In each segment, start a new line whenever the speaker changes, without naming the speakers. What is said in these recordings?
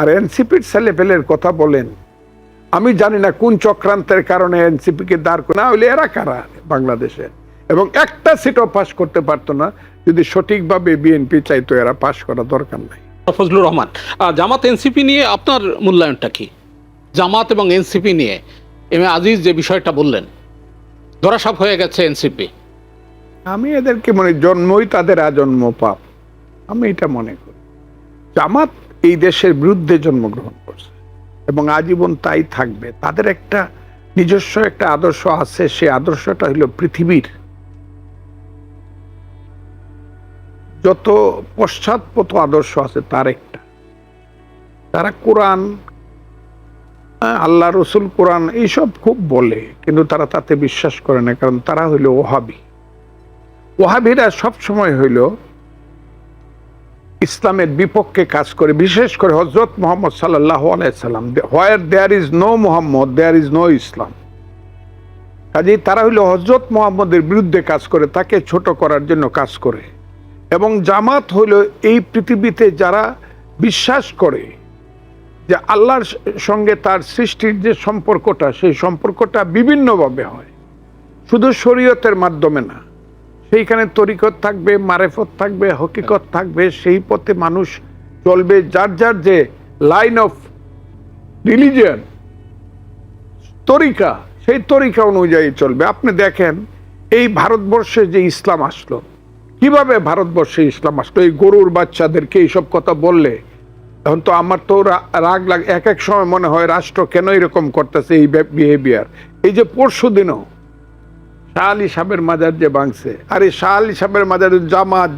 আর এনসিপির ছেলেপেলের কথা বলেন, আমি জানি না কোন চক্রান্তের কারণে এনসিপিকে দাঁড় করে, না হইলে এরা কারা বাংলাদেশে, এবং একটা সিটও পাস করতে পারতো না যদি সঠিকভাবে বিএনপি চাইতো। এরা পাস করা দরকার নাই।
ফজলুর রহমান, জামাত এনসিপি নিয়ে আপনার মূল্যায়নটা কি? জামাত এবং এনসিপি নিয়ে এম এ আজিজ যে বিষয়টা বললেন, ধরাসাপ হয়ে গেছে এনসিপি।
আমি এদেরকে মনে, জন্মই তাদের আজন্ম পাপ, আমি এটা মনে করি। জামাত এই দেশের বিরুদ্ধে জন্মগ্রহণ করছে এবং আজীবন তাই থাকবে। তাদের একটা নিজস্ব একটা আদর্শ আছে, সে আদর্শটা হলো পৃথিবীর যত পশ্চাৎপদ আদর্শ আছে তার একটা। তারা কোরআন, আল্লাহ রসুল, কোরআন এইসব খুব বলে, কিন্তু তারা তাতে বিশ্বাস করে না, কারণ তারা হইল ওহাবি। ওহাবিরা সবসময় হইল ইসলামের বিপক্ষে কাজ করে, বিশেষ করে হযরত মুহাম্মদ সাল্লাল্লাহু আলাইহি সাল্লাম। Where there is no Muhammad there is no Islam. কাজেই তারা হইল হযরত মুহাম্মদের বিরুদ্ধে কাজ করে, তাকে ছোট করার জন্য কাজ করে। এবং জামাত হইল এই পৃথিবীতে যারা বিশ্বাস করে যে আল্লাহর সঙ্গে তার সৃষ্টির যে সম্পর্কটা, সেই সম্পর্কটা বিভিন্নভাবে হয়, শুধু শরীয়তের মাধ্যমে না। সেইখানে তরিকত থাকবে, মারেফত থাকবে, হকিকত থাকবে, সেই পথে মানুষ চলবে, যার যার যে লাইন অফ রিলিজিয়ন, তরিকা, সেই তরিকা অনুযায়ী চলবে। আপনি দেখেন এই ভারতবর্ষে যে ইসলাম আসলো, কিভাবে ভারতবর্ষে ইসলাম আসলো, এই গরুর বাচ্চাদেরকে এইসব কথা বললে এখন তো আমার তো রাগ লাগে। এক এক সময় মনে হয় রাষ্ট্র কেন এরকম করতেছে, এই বিহেভিয়ার। এই যে পরশু দিনও শাহ আলী সাহেবের মাজার যে ভাঙছে, আর এই শাহ আলী সাহেবের মাজার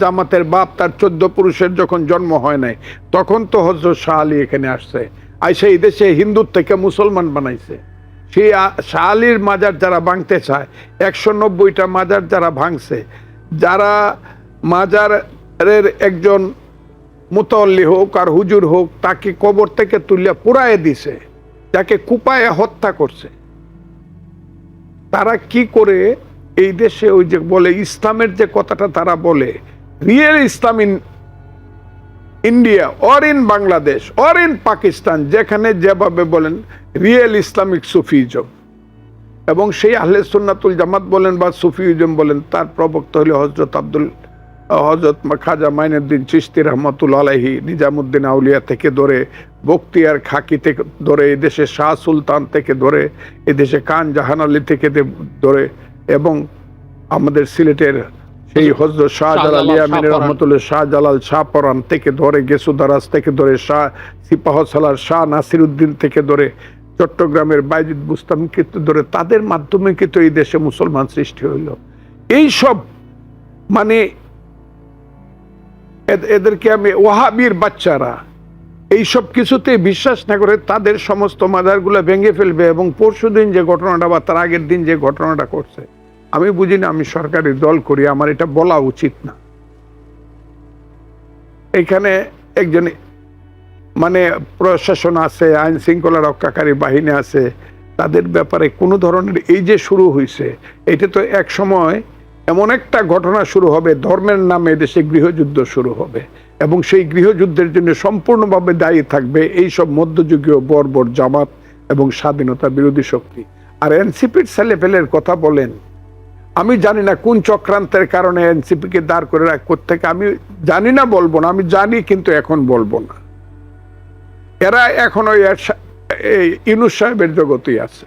জামাতের বাপ, তার 14 পুরুষের যখন জন্ম হয় নাই, তখন তো হযরত শাহ আলী এখানে আসছে, আইসা এই দেশে হিন্দুর থেকে মুসলমান বানাইছে। সেই শাহ আলীর মাজার যারা ভাঙতে চায়, 190টা মাজার যারা ভাঙছে, যারা মাজারের একজন মুতাল্লি হোক আর হুজুর হোক, তাকে কবর থেকে তুলিয়া পুড়ায় দিছে, যাকে কুপায়ে হত্যা করছে, তারা কি করে এই দেশে ওই যে বলে ইসলামের যে কথাটা তারা বলে, real Islam in India or in Bangladesh or in Pakistan, যেখানে যেভাবে বলেন রিয়েল ইসলামিক সুফিজম, এবং সেই আহলে সুন্নাতুল জামাত বলেন বা সুফিজম বলেন, তার প্রবক্তা হল হযরত খাজা মাইনুদ্দিন চিশতি রহমাতুল্লাহ আলাইহি, নিজামুদ্দিন আউলিয়া থেকে ধরে, বখতিয়ার খাকি থেকে ধরে, এদেশে শাহ সুলতান থেকে ধরে, এদেশে খান জাহান আলী থেকে ধরে, এবং আমাদের সিলেটের সেই হযরত শাহজালাল ইয়ামিনী রহমতুল্লাহ, শাহজালাল শাহপরান থেকে ধরে, গেসুদারাজ থেকে ধরে, শাহ সিপাহসালার শাহ নাসির উদ্দিন থেকে ধরে, চট্টগ্রামের বাইজিদ বুস্তামকে ধরে, তাদের মাধ্যমে কিন্তু এই দেশে মুসলমান সৃষ্টি হইল। এই সব মানে এদেরকে আমি ওয়াহাবির বাচ্চারা এইসব কিছুতে বিশ্বাস না করে তাদের সমস্ত মাজারগুলো ভেঙে ফেলবে। এবং পরশুদিন যে ঘটনাটা বা তার আগের দিন যে ঘটনাটা করছে, আমি বুঝি না, আমি সরকারি দল করি, আমার এটা বলা উচিত না। এখানে একজন মানে প্রশাসন আছে, আইন শৃঙ্খলা রক্ষাকারী বাহিনী আছে, তাদের ব্যাপারে কোনো ধরনের এই যে শুরু হয়েছে, এটা তো এক সময় এমন একটা ঘটনা শুরু হবে, ধর্মের নামে দেশে গৃহযুদ্ধ শুরু হবে, এবং সেই গৃহযুদ্ধের জন্য সম্পূর্ণভাবে দায়ী থাকবে এই সব মধ্যযুগীয় বর্বর জামাত এবং স্বাধীনতা বিরোধী শক্তি। আর এনসিপির ছেলেপেলের কথা বলেন, আমি জানি না কোন চক্রান্তের কারণে এনসিপিকে দাঁড় করে কোত্থেকে, আমি জানি না, বলবো না, আমি জানি কিন্তু এখন বলবো না। এরা এখন ওই ইউনূস সাহেবের জগতেই আছে,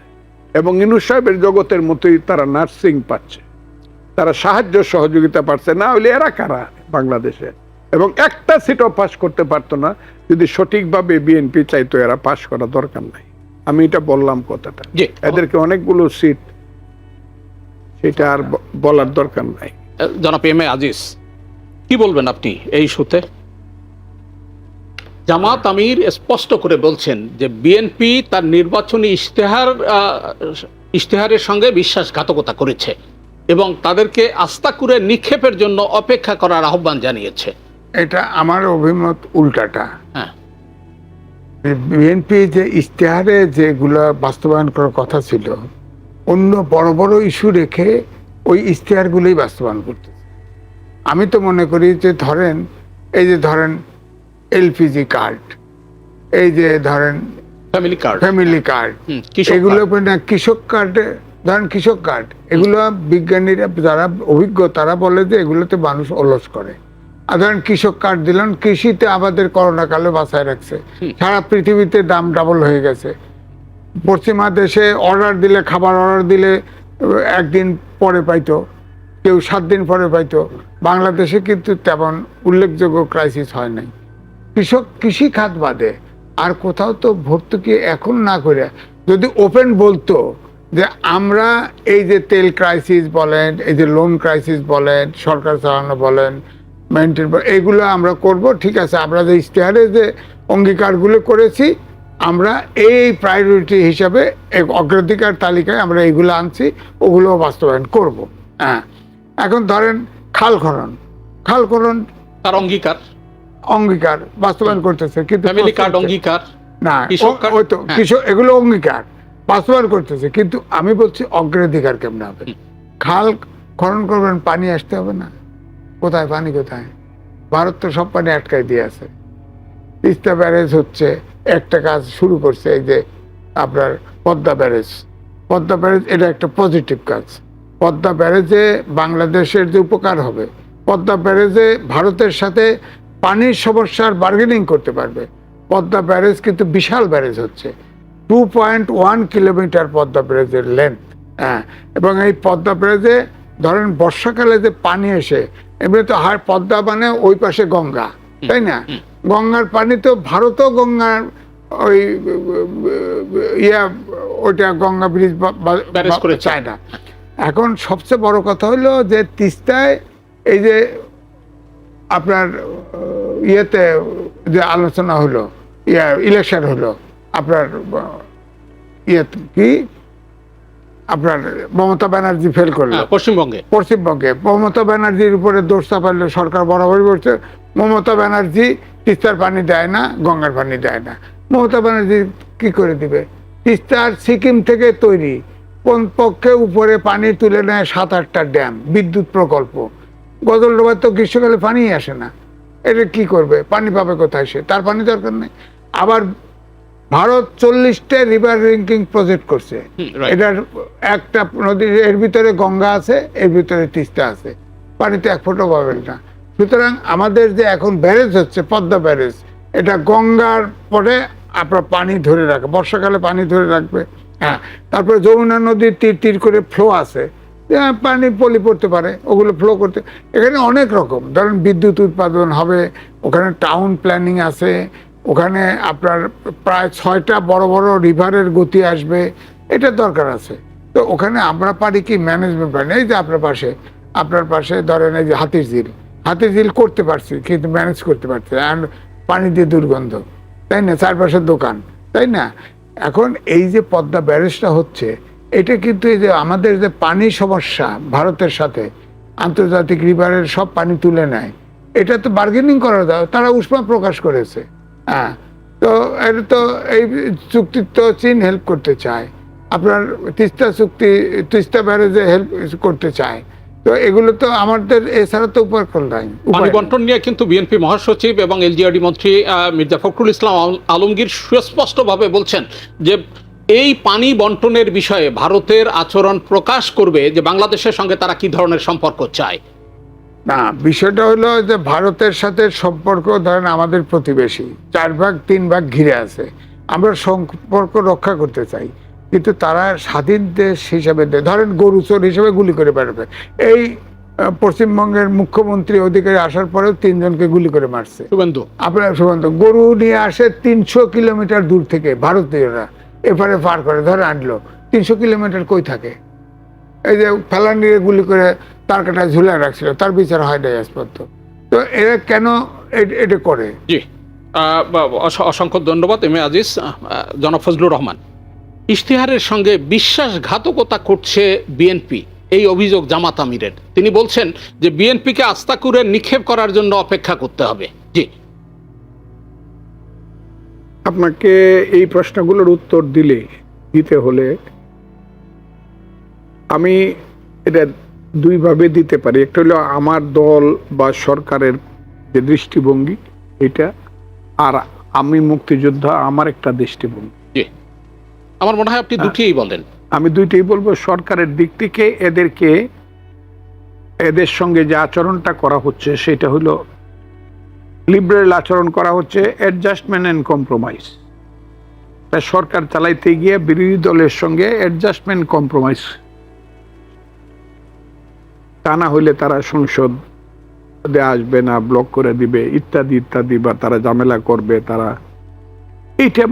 এবং ইউনূস সাহেবের জগতের মতোই তারা নার্সিং পাচ্ছে, তারা সাহায্য সহযোগিতা পাচ্ছে। না হলে এরা কারা বাংলাদেশে, এবং একটা সিটও পাস করতে পারতো না যদি সঠিকভাবে বিএনপি চাইতো। এরা পাস করা দরকার নাই, আমি এটা বললাম কথাটা। এদেরকে অনেকগুলো সিট, সেটা আর বলার দরকার নাই।
জনাব এম এ আজিজ, কি বলবেন আপনি এই ইস্যুতে? জামাত আমির স্পষ্ট করে বলছেন যে বিএনপি তার নির্বাচনী ইশতেহারের সঙ্গে বিশ্বাসঘাতকতা করেছে এবং তাদেরকে আস্থা করে নিক্ষেপের জন্য অপেক্ষা করার আহ্বান জানিয়েছে।
এটা আমার অভিমত উল্টাটা।
হ্যাঁ,
বিএনপি যে ইশতেহারে যেগুলো বাস্তবায়ন করার কথা ছিল, অন্য বড় বড় ইস্যু রেখে ওই ইশতেহারগুলোই বাস্তবায়ন করতেছে। আমি তো মনে করি যে ধরেন এই যে ধরেন এলপিজি কার্ড,
এই যে ধরেন
ফ্যামিলি কার্ড,
ফ্যামিলি কার্ড,
কৃষক
এগুলো না কৃষক কার্ড, ধরেন কৃষক কার্ড, এগুলো বিজ্ঞানীরা যারা অভিজ্ঞ তারা বলে যে এগুলোতে মানুষ অলস করে। আর ধরেন কৃষক কার্ড দিলেন, কৃষিতে আমাদের করোনা কালে বাঁচায় রাখছে, সারা পৃথিবীতে দাম ডাবল হয়ে গেছে। পশ্চিমা দেশে অর্ডার দিলে, খাবার অর্ডার দিলে একদিন পরে পাইতো, কেউ 7 দিন পরে পাইতো। বাংলাদেশে কিন্তু তেমন উল্লেখযোগ্য ক্রাইসিস হয় নাই। কৃষি খাত বাদে আর কোথাও তো ভর্তুকি এখন না করে যদি ওপেন বলতো যে আমরা এই যে তেল ক্রাইসিস বলেন, এই যে লোন ক্রাইসিস বলেন, সরকার চালানো বলেন, মেনটেন, এইগুলো আমরা করব, ঠিক আছে, আমরা যে ইশতেহারে যে অঙ্গীকারগুলো করেছি আমরা এই প্রায়োরিটি হিসাবে অগ্রাধিকার তালিকায় আমরা এইগুলো আনছি, ওগুলো বাস্তবায়ন করব। হ্যাঁ, এখন ধরেন খাল খনন
তার
অঙ্গীকার বাস্তবায়ন করতেছে, কিন্তু
ফ্যামিলি কার্ড অঙ্গীকার
না, ওই তো কৃষক, এগুলো অঙ্গীকার বাস্তবায়ন করতেছে, কিন্তু আমি বলছি অগ্রাধিকার কেমন হবে? খাল খনন করবেন, পানি আসতে হবে না? কোথায় পানি, কোথায়? ভারত তো সব পানি আটকাই দিয়ে আছে। তিস্তা ব্যারেজ হচ্ছে, একটা কাজ শুরু করছে, এই যে আপনার পদ্মা ব্যারেজ এটা একটা পজিটিভ কাজ। পদ্মা ব্যারেজে বাংলাদেশের যে উপকার হবে, পদ্মা ব্যারেজে ভারতের সাথে পানির সমস্যার বার্গেনিং করতে পারবে। পদ্মা ব্যারেজ কিন্তু বিশাল ব্যারেজ হচ্ছে, 2.1 কিলোমিটার পদ্মা ব্যারেজের লেন্থ। হ্যাঁ, এবং এই পদ্মা ব্যারেজে ধরেন বর্ষাকালে যে পানি এসে, এমনি তো পদ্মা মানে ওই পাশে গঙ্গা, তাই না? গঙ্গার পানি তো ভারতও গঙ্গার ওই ওইটা গঙ্গা ব্রিজ চায় না। এখন সবচেয়ে বড় কথা হলো যে তিস্তায় এই যে আপনার ইয়েতে যে আলোচনা হলো, ইলেকশন হলো, আপনার কি আপনার মমতা ব্যানার্জি ফেল করলো পশ্চিমবঙ্গে। মমতা ব্যানার্জির উপরে দোষ চাপাইলো সরকার, বরাবরই বলছে মমতা ব্যানার্জি তিস্তার পানি দেয় না, গঙ্গার পানি দেয় না। মমতা ব্যানার্জি কি করে দিবে? তিস্তার সিকিম থেকে তৈরি, কোন পক্ষে উপরে পানি তুলে নেয় 7-8টা ড্যাম, বিদ্যুৎ প্রকল্প। গজলডোবার তো গ্রীষ্মকালে পানি আসে না, এটা কি করবে? পানি পাবে কোথায় সে? তার পানি দরকার নেই। আবার ভারত 40টা রিভার লিঙ্কিং প্রজেক্ট করছে, এটার একটা নদীর, এর ভিতরে গঙ্গা আছে, এর ভিতরে তিস্তা আছে, পানিতে 1 ফোঁটাও পাবেন না। সুতরাং আমাদের যে এখন ব্যারেজ হচ্ছে পদ্মা ব্যারেজ, এটা গঙ্গার পরে আপনার পানি ধরে রাখে, বর্ষাকালে পানি ধরে রাখবে। হ্যাঁ, তারপরে যমুনা নদীর তীর করে ফ্লো আছে, পানি পলি পড়তে পারে, ওগুলো ফ্লো করতে। এখানে অনেক রকম ধরেন বিদ্যুৎ উৎপাদন হবে, ওখানে টাউন প্ল্যানিং আছে, ওখানে আপনার প্রায় 6টা বড় বড় রিভারের গতি আসবে, এটা দরকার আছে। তো ওখানে আমরা পারি কি ম্যানেজমেন্ট পারি। এই যে আপনার পাশে ধরেন এই যে হাতির ঝিল করতে পারছি, কিন্তু ম্যানেজ করতে পারছি, আর পানি দিয়ে দুর্গন্ধ, তাই না? চারপাশে দোকান, তাই না? এখন এই যে পদ্মা ব্যারেজটা হচ্ছে, এটা কিন্তু এই যে আমাদের যে পানি সমস্যা ভারতের সাথে, আন্তর্জাতিক রিভারের সব পানি তুলে নেয়, এটা তো বার্গেনিং করা যায়, তারা উষ্মা প্রকাশ করেছে। হ্যাঁ, তো এটা তো এই চুক্তি তো চীন হেল্প করতে চায়, আপনার তিস্তা ব্যারেজে হেল্প করতে চায়। তো এগুলো তো আমাদের এছাড়া তো উপায় নাই।
পানি বন্টন নিয়ে কিন্তু বিএনপি মহাসচিব এবং এলজিআরডি মন্ত্রী মির্জা ফখরুল ইসলাম আলমগীর সুস্পষ্টভাবে বলছেন যে এই পানি বন্টনের বিষয়ে ভারতের আচরণ প্রকাশ করবে যে বাংলাদেশের সঙ্গে তারা কি ধরনের সম্পর্ক চায়।
না, বিষয়টা হলো যে ভারতের সাথে সম্পর্ক ধরেন আমাদের প্রতিবেশী, 4 ভাগ 3 ভাগ ঘিরে আছে, আমরা সম্পর্ক রক্ষা করতে চাই, কিন্তু তারা স্বাধীন দেশ হিসাবে ধরেন গরু চোর হিসেবে গুলি করে বেড়াবে। এই পশ্চিমবঙ্গের মুখ্যমন্ত্রী অধিকারী আসার পরেও 3 জনকে গুলি করে মারছে। শুভেন্দু গরু নিয়ে আসে 300 কিলোমিটার দূর থেকে, ভারতীয়রা এপারে পার করে ধরে আনলো, 300 কিলোমিটার কই থাকে? এই যে ফেলানিরে গুলি করে তার কাটায় ঝুলে রাখছিল, তার বিচার হয় নাই আজ পর্যন্ত। তো এরা কেন এটা করে?
জি, অসংখ্য ধন্যবাদ এম এ আজিজ। জনাব ফজলুর রহমান, ইশতেহারের সঙ্গে বিশ্বাসঘাতকতা করছে বিএনপি, এই অভিযোগ জামাত আমিরের। তিনি বলছেন যে বিএনপিকে আস্থা করে নিক্ষেপ করার জন্য অপেক্ষা করতে হবে। জি,
আপনাকে এই প্রশ্নগুলোর উত্তর দিতে হলে আমি এটা 2 ভাবে দিতে পারি। একটা হলো আমার দল বা সরকারের যে দৃষ্টিভঙ্গি এটা, আর আমি মুক্তিযোদ্ধা, আমার একটা দৃষ্টিভঙ্গি।
জি, আমার মনে হয় আপনি দুটিই বলেন।
আমি দুইটাই বলবো। সরকারের দিক থেকে এদের সঙ্গে যে আচরণটা করা হচ্ছে সেটা হলো লিবারেল আচরণ করা হচ্ছে, অ্যাডজাস্টমেন্ট এন্ড কম্প্রোমাইজ। সরকার চালাইতে গিয়ে বিরোধী দলের সঙ্গে অ্যাডজাস্টমেন্ট কম্প্রোমাইজ, তা না হইলে তারা সংসদ আসবে না, ব্লক করে দিবে ইত্যাদি ইত্যাদি, বা তারা ঝামেলা করবে, তারা এইটা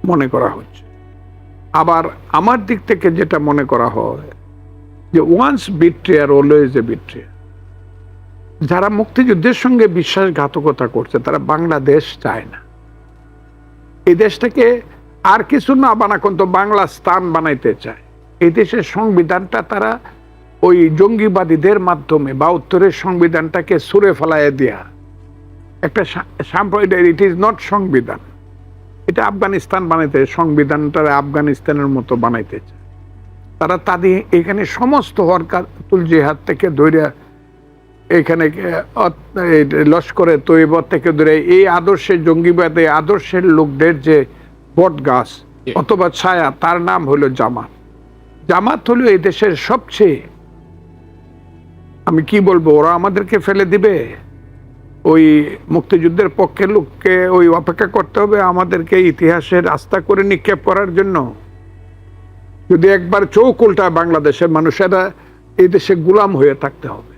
মনে করা হচ্ছে। আবার আমার দিক থেকে যেটা মনে করা হয় যে ওয়ান্স বিট্রেয়ার অলওয়েজ এ বিট্রেয়ার। যারা মুক্তিযুদ্ধের সঙ্গে বিশ্বাসঘাতকতা করছে তারা বাংলাদেশ চায় না। এই দেশটাকে আর কিছু না বানা কিন্তু বাংলা স্থান বানাইতে চায়। এই দেশের সংবিধানটা তারা ওই জঙ্গিবাদীদের মাধ্যমে ৭২-এর সংবিধানটাকে ছুঁড়ে ফেলাইয়া দেয়া একটা সাম্প্রদায়িক, ইট ইজ নট সংবিধান, এটা আফগানিস্তান বানাইতে, সংবিধানটা আফগানিস্তানের মতো বানাইতে চায় তারা। তাদের এখানে সমস্ত হরকাতুল জিহাদ থেকে ধরে এখানে লস্করে তৈয়বা থেকে ধরে এই আদর্শের জঙ্গিবাদী আদর্শের লোকদের যে বট গাছ অথবা ছায়া, তার নাম হলো জামাত। জামাত হলো এই দেশের সবচেয়ে, আমি কি বলবো, ওরা আমাদেরকে ফেলে দিবে। ওই মুক্তিযুদ্ধের পক্ষের লোককে ওই অপেক্ষা করতে হবে আমাদেরকে ইতিহাসের আস্থা করে নিক্ষেপ করার জন্য। যদি একবার চোখ উল্টায় বাংলাদেশের মানুষেরা, এই দেশে গোলাম হয়ে থাকতে হবে,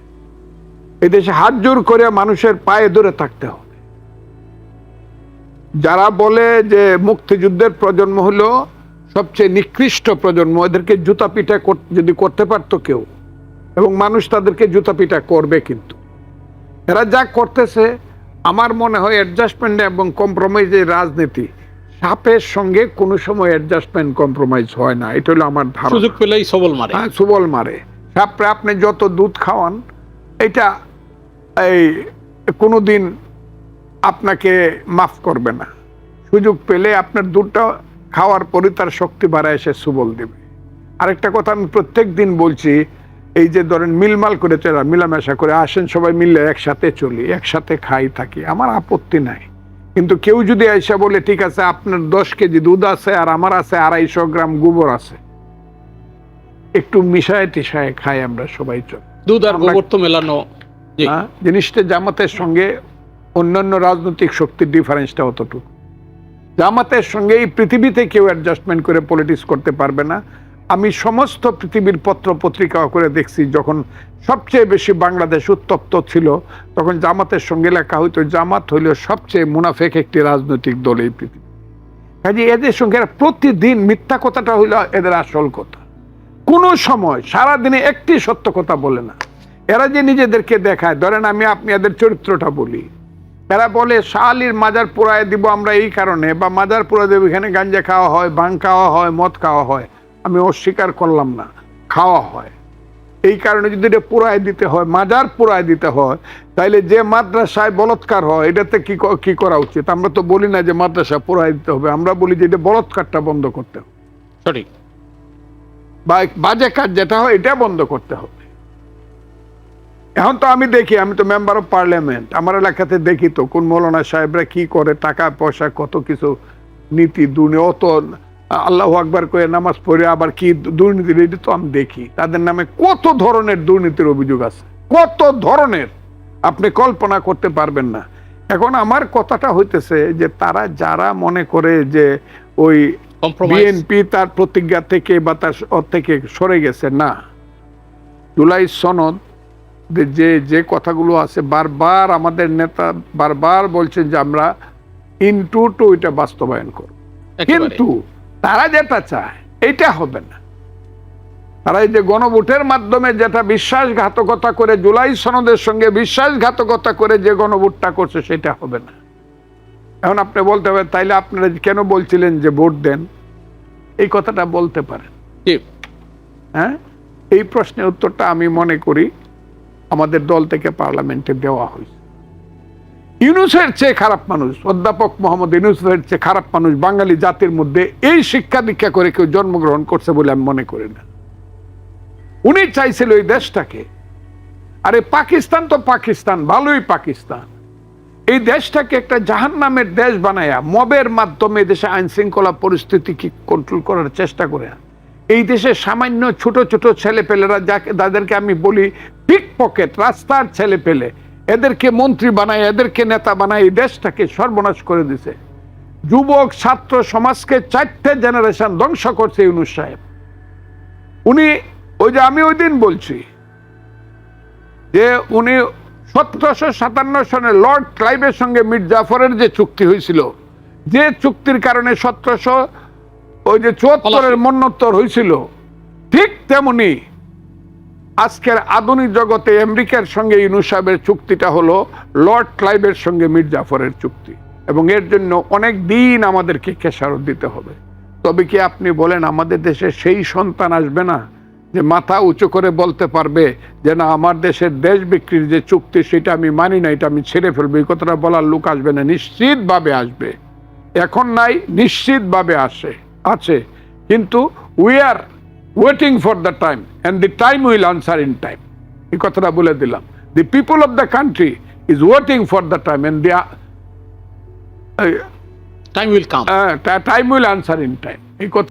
এই দেশে হাত জোর করে মানুষের পায়ে ধরে থাকতে হবে। যারা বলে যে মুক্তিযুদ্ধের প্রজন্ম হলো সবচেয়ে নিকৃষ্ট প্রজন্ম, এদেরকে জুতা পিটা যদি করতে পারতো কেউ, এবং মানুষ তাদেরকে জুতা পিটা করবে, কিন্তু এরা যা করতেছে আমার মনে হয় অ্যাডজাস্টমেন্ট এবং কম্প্রোমাইজের রাজনীতি। সাপের সঙ্গে কোনো সময় অ্যাডজাস্টমেন্ট কম্প্রোমাইজ হয় না, এটা হলো আমার ধারণা।
সুযোগ পেলেই সবল মারে।
হ্যাঁ, সবল মারে। সাপরে আপনি যত দুধ খাওয়ান, এটা এই কোনোদিন আপনাকে মাফ করবে না। সুযোগ পেলে আপনার দুধটা খাওয়ার পরে তার শক্তি বাড়ায়, এসে সুবল দেবে। আরেকটা কথা আমি প্রত্যেক দিন বলছি, এই যে ধরেন মিলমাল করে চলা, মিলামেশা করে আসেন সবাই মিলে একসাথে চলি, একসাথে খাই থাকি, আমার আপত্তি নাই। কিন্তু কেউ যদি এসে বলে ঠিক আছে আপনার 10 কেজি দুধ আছে আর আমার আছে 250 গ্রাম গোবর আছে, একটু মিশায় টিশায় খাই আমরা সবাই, চল।
দুধ আর গোবর তো মেলানো
জিনিসটা জামাতের সঙ্গে অন্যান্য রাজনৈতিক শক্তির ডিফারেন্সটা অতটুকু। জামাতের সঙ্গে এই পৃথিবীতে কেউ অ্যাডজাস্টমেন্ট করে পলিটিক্স করতে পারবে না। আমি সমস্ত পৃথিবীর পত্র পত্রিকা করে দেখছি, যখন সবচেয়ে বেশি বাংলাদেশ উত্তপ্ত ছিল তখন জামাতের সঙ্গে লেখা হইতো জামাত হইল সবচেয়ে মুনাফেক একটি রাজনৈতিক দল এই পৃথিবী। কাজে এদের সঙ্গে প্রতিদিন মিথ্যা কথাটা হইল এদের আসল কথা। কোনো সময় সারাদিনে একটি সত্য কথা বলে না। এরা যে নিজেদেরকে দেখায়, ধরেন আপনি এদের চরিত্রটা বলি, এরা বলে শাহ আলীর মাজার পোড়ায় দিব আমরা এই কারণে, বা মাজার পোড়ায় দেব, এখানে গাঞ্জা খাওয়া হয়, ভাং খাওয়া হয়, মদ খাওয়া হয়। আমি অস্বীকার করলাম না, খাওয়া হয়। এই কারণে যদি এটা পোড়ায় দিতে হয়, মাজার পোড়ায় দিতে হয়, তাইলে যে মাদ্রাসায় বলৎকার হয় এটাতে কি করা উচিত? আমরা তো বলি না যে মাদ্রাসা পোড়ায় দিতে হবে, আমরা বলি যে এটা বলৎকারটা বন্ধ করতে হবে,
সঠিক,
বা বাজে কাজ যেটা হয় এটা বন্ধ করতে হবে। এখন তো আমি দেখি, আমি তো মেম্বার অফ পার্লামেন্ট, আমার এলাকাতে দেখি তো কোন মৌলানা সাহেবরা কি করে, টাকা পয়সা কত কিছু নীতি দুর্নীতি, অত আল্লাহু আকবার করে নামাজ পড়ে আবার কি দুর্নীতি, এটা তো আমি দেখি। তাদের নামে কত ধরনের দুর্নীতির অভিযোগ আছে, কত ধরনের, আপনি কল্পনা করতে পারবেন না। এখন আমার কথাটা হইতেছে যে তারা যারা মনে করে যে ওই বিএনপি তার প্রতিজ্ঞা থেকে বা তার থেকে সরে গেছে, না, জুলাই সনদ যে কথাগুলো আছে, বারবার আমাদের নেতা বারবার বলছেন যে আমরা ইনটু টু এটা বাস্তবায়ন করব, কিন্তু তারা যেটা চায় এটা হবে না। তারা এই যে গণভোটের মাধ্যমে যেটা বিশ্বাসঘাতকতা করে, জুলাই সনদের সঙ্গে বিশ্বাসঘাতকতা করে যে গণভোটটা করছে সেটা হবে না। এখন আপনি বলতে হবে তাইলে আপনারা কেন বলছিলেন যে ভোট দেন, এই কথাটা বলতে পারেন। হ্যাঁ, এই প্রশ্নের উত্তরটা আমি মনে করি আমাদের দল থেকে পার্লামেন্টে দেওয়া হয়েছে। ইউনূসের চেয়ে খারাপ মানুষ, অধ্যাপক মোহাম্মদ ইউনূসের চেয়ে খারাপ মানুষ বাঙালি জাতির মধ্যে এই শিক্ষা দীক্ষা করে কেউ জন্মগ্রহণ করছে বলে আমি মনে করি না। উনি চাইছিল এই দেশটাকে, আরে পাকিস্তান তো পাকিস্তান, ভালোই পাকিস্তান, এই দেশটাকে একটা জাহান্নামের দেশ বানায়া মবের মাধ্যমে দেশে আইন শৃঙ্খলা পরিস্থিতি কি কন্ট্রোল করার চেষ্টা করে, এই দেশে সামান্য ছোট ছোট ছেলেপেলেরা যাদেরকে আমি বলি পিক পকেট, রাস্তার ছেলেপেলে, এদেরকে মন্ত্রী বানায়, এদেরকে নেতা বানায়, এই দেশটাকে সর্বনাশ করে দিছে। যুবক ছাত্র সমাজকে 4টে জেনারেশন ধ্বংস করছে ইউনূস সাহেব। উনি ওই যে আমি ওই দিন বলছি যে উনি 1757 সনে লর্ড ক্লাইভের সঙ্গে মীর জাফরের যে চুক্তি হয়েছিল, যে চুক্তির কারণে 1774 মন্বন্তর হয়েছিল, ঠিক তেমনি আজকের আধুনিক জগতে আমেরিকার সঙ্গে ইউনূস সাহেবের চুক্তিটা হলো লর্ড ক্লাইভের সঙ্গে মীর জাফরের চুক্তি, এবং এর জন্য অনেক দিন আমাদেরকে খেসারত দিতে হবে। তবে কি আপনি বলেন আমাদের দেশে সেই সন্তান আসবে না যে মাথা উঁচু করে বলতে পারবে যে না, আমার দেশের দেশ বিক্রির যে চুক্তি সেটা আমি মানি না, এটা আমি ছেড়ে ফেলবো? এই কথাটা বলার লোক আসবে না, নিশ্চিতভাবে আসবে। এখন নাই, নিশ্চিতভাবে আছে, কিন্তু we are waiting for the time and the time will answer in time. এই কথাটা বলে দিলাম। The people of the country is waiting for the time and time will answer in time. এই কথা